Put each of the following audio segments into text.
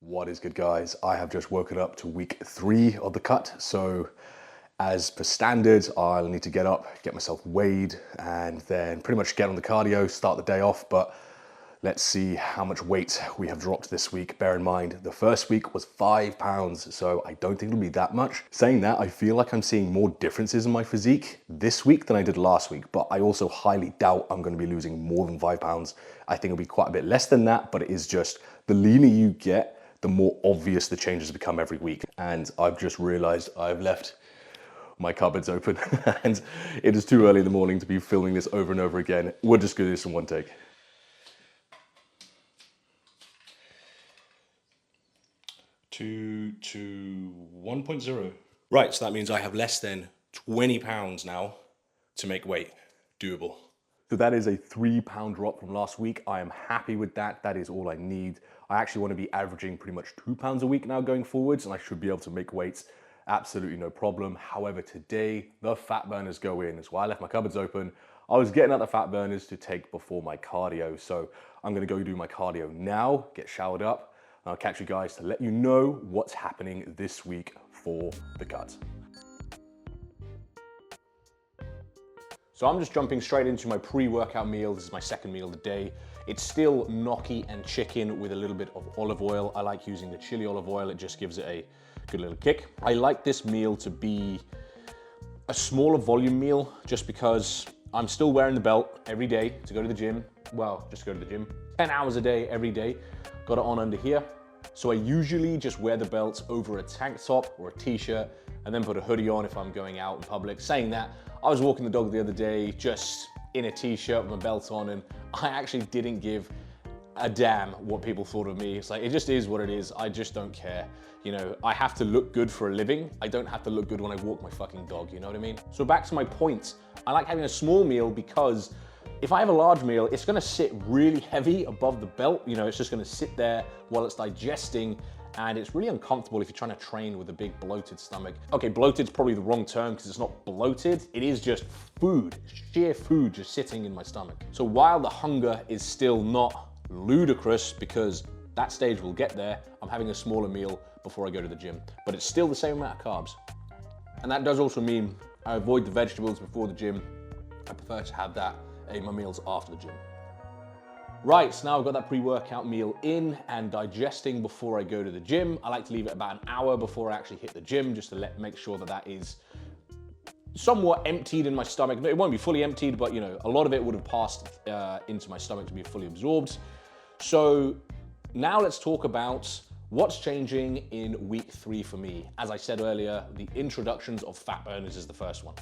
What is good, guys? I have just woken up to week 3 of the cut. So as per standard, I'll need to get up, get myself weighed, and then pretty much get on the cardio, start the day off. But let's see how much weight we have dropped this week. Bear in mind, the first week was 5 pounds, so I don't think it'll be that much. Saying that, I feel like I'm seeing more differences in my physique this week than I did last week, but I also highly doubt I'm gonna be losing more than 5 pounds. I think it'll be quite a bit less than that, but it is just the leaner you get, the more obvious the changes become every week. And I've just realized I've left my cupboards open and it is too early in the morning to be filming this over and over again. We'll just do this in one take. 2 to 1.0. Right, so that means I have less than 20 pounds now to make weight doable. So that is a 3 pound drop from last week. I am happy with that. That is all I need. I actually want to be averaging pretty much 2 pounds a week now going forwards, and I should be able to make weights absolutely no problem. However, today the fat burners go in. That's why I left my cupboards open. I was getting out the fat burners to take before my cardio. So I'm gonna go do my cardio now, get showered up, and I'll catch you guys to let you know what's happening this week for the cut. So I'm just jumping straight into my pre-workout meal. This is my second meal of the day. It's still gnocchi and chicken with a little bit of olive oil. I like using the chili olive oil. It just gives it a good little kick. I like this meal to be a smaller volume meal just because I'm still wearing the belt every day to go to the gym. Well, just go to the gym. 10 hours a day, every day. Got it on under here. So I usually just wear the belt over a tank top or a t-shirt and then put a hoodie on if I'm going out in public. Saying that, I was walking the dog the other day just in a t-shirt with my belt on, and I actually didn't give a damn what people thought of me. It's like, it just is what it is. I just don't care. You know, I have to look good for a living. I don't have to look good when I walk my fucking dog, you know what I mean? So back to my point. I like having a small meal because if I have a large meal, it's gonna sit really heavy above the belt. You know, it's just gonna sit there while it's digesting, and it's really uncomfortable if you're trying to train with a big bloated stomach. Okay, bloated's probably the wrong term because it's not bloated. It is just food, sheer food just sitting in my stomach. So while the hunger is still not ludicrous, because that stage will get there, I'm having a smaller meal before I go to the gym, but it's still the same amount of carbs. And that does also mean I avoid the vegetables before the gym. I prefer to have that in my meals after the gym. Right, so now I've got that pre-workout meal in and digesting before I go to the gym. I like to leave it about an hour before I actually hit the gym, just to make sure that that is somewhat emptied in my stomach. It won't be fully emptied, but you know, a lot of it would have passed into my stomach to be fully absorbed. So now let's talk about what's changing in week 3 for me. As I said earlier, the introductions of fat burners is the first one.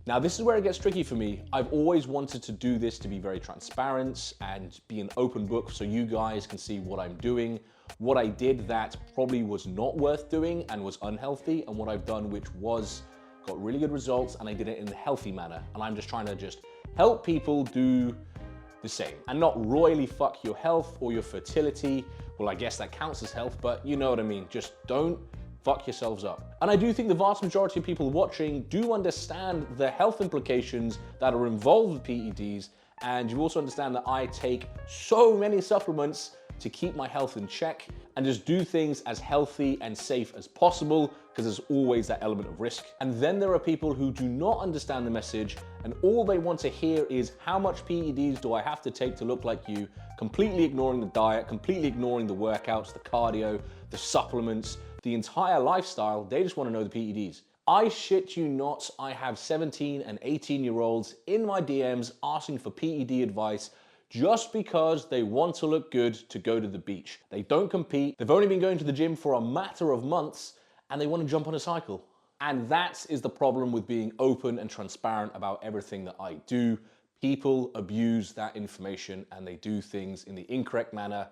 Now, this is where it gets tricky for me. I've always wanted to do this to be very transparent and be an open book so you guys can see what I'm doing, what I did that probably was not worth doing and was unhealthy, and what I've done which got really good results, and I did it in a healthy manner. And I'm just trying to help people do the same and not royally fuck your health or your fertility. Well, I guess that counts as health, but you know what I mean. Just don't fuck yourselves up. And I do think the vast majority of people watching do understand the health implications that are involved with PEDs, and you also understand that I take so many supplements to keep my health in check and just do things as healthy and safe as possible, because there's always that element of risk. And then there are people who do not understand the message, and all they want to hear is how much PEDs do I have to take to look like you, completely ignoring the diet, completely ignoring the workouts, the cardio, the supplements, the entire lifestyle. They just want to know the PEDs. I shit you not, I have 17 and 18-year-olds in my DMs asking for PED advice just because they want to look good to go to the beach. They don't compete, they've only been going to the gym for a matter of months, and they want to jump on a cycle. And that is the problem with being open and transparent about everything that I do. People abuse that information and they do things in the incorrect manner,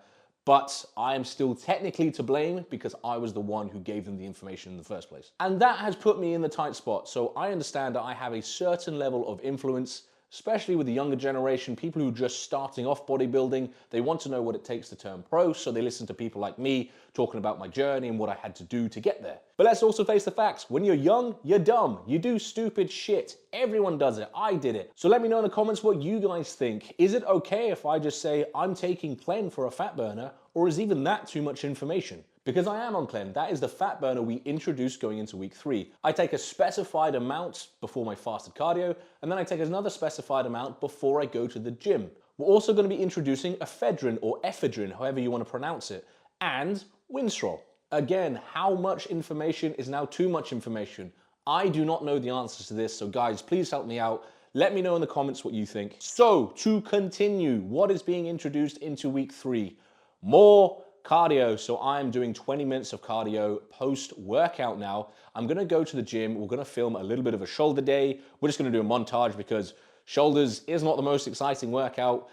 but I am still technically to blame because I was the one who gave them the information in the first place. And that has put me in the tight spot. So I understand that I have a certain level of influence, especially with the younger generation, people who are just starting off bodybuilding. They want to know what it takes to turn pro, so they listen to people like me talking about my journey and what I had to do to get there. But let's also face the facts. When you're young, you're dumb. You do stupid shit. Everyone does it. I did it. So let me know in the comments what you guys think. Is it okay if I just say I'm taking Plen for a fat burner, or is even that too much information? Because I am on Clen, that is the fat burner we introduced going into week 3. I take a specified amount before my fasted cardio, and then I take another specified amount before I go to the gym. We're also going to be introducing ephedrine or ephedrine, however you want to pronounce it, and Winstrol. Again, how much information is now too much information? I do not know the answers to this, so guys, please help me out. Let me know in the comments what you think. So, to continue, what is being introduced into week 3? More cardio. So I'm doing 20 minutes of cardio post-workout now. I'm gonna go to the gym. We're gonna film a little bit of a shoulder day. We're just gonna do a montage because shoulders is not the most exciting workout.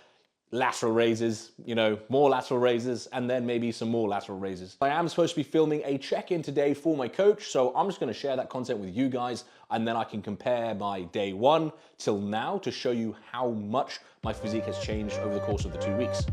Lateral raises, you know, more lateral raises, and then maybe some more lateral raises. I am supposed to be filming a check-in today for my coach, so I'm just gonna share that content with you guys, and then I can compare my day 1 till now to show you how much my physique has changed over the course of the 2 weeks.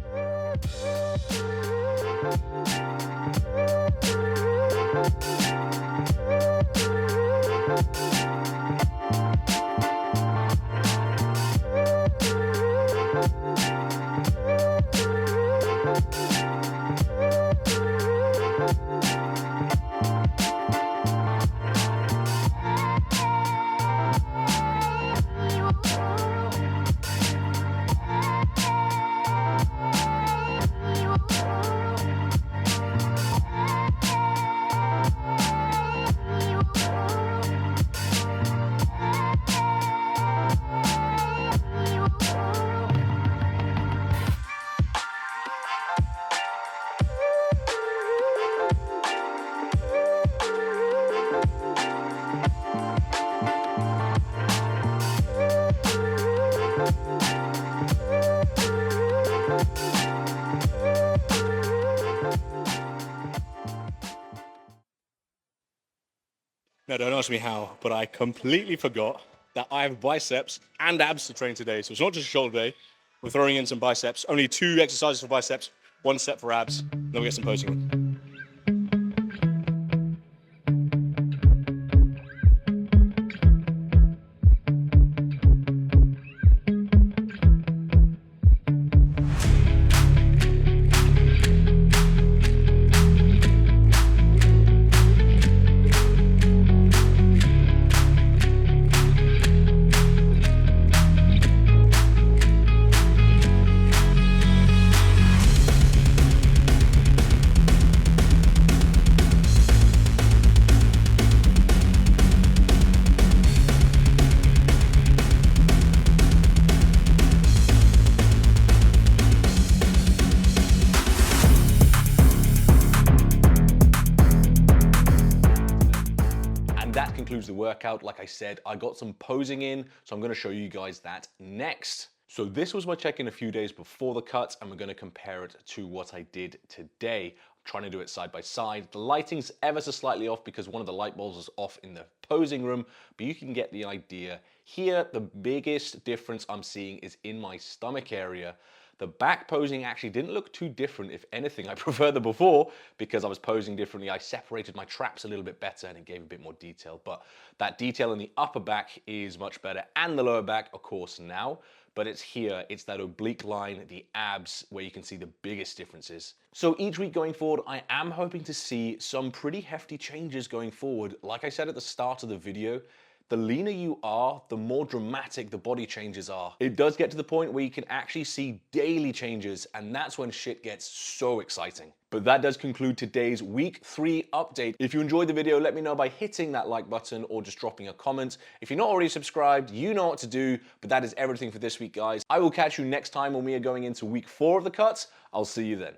Now, don't ask me how, but I completely forgot that I have biceps and abs to train today. So it's not just a shoulder day. We're throwing in some biceps. Only 2 exercises for biceps, 1 set for abs. Then we get some posing in. That concludes the workout. Like I said, I got some posing in, so I'm gonna show you guys that next. So this was my check-in a few days before the cut, and we're gonna compare it to what I did today. I'm trying to do it side by side. The lighting's ever so slightly off because one of the light bulbs is off in the posing room, but you can get the idea. Here, the biggest difference I'm seeing is in my stomach area. The back posing actually didn't look too different. If anything, I prefer the before because I was posing differently. I separated my traps a little bit better and it gave a bit more detail. But that detail in the upper back is much better, and the lower back, of course, now. But it's here, it's that oblique line, the abs, where you can see the biggest differences. So each week going forward, I am hoping to see some pretty hefty changes going forward. Like I said at the start of the video, the leaner you are, the more dramatic the body changes are. It does get to the point where you can actually see daily changes, and that's when shit gets so exciting. But that does conclude today's week 3 update. If you enjoyed the video, let me know by hitting that like button or just dropping a comment. If you're not already subscribed, you know what to do, but that is everything for this week, guys. I will catch you next time when we are going into week 4 of the cuts. I'll see you then.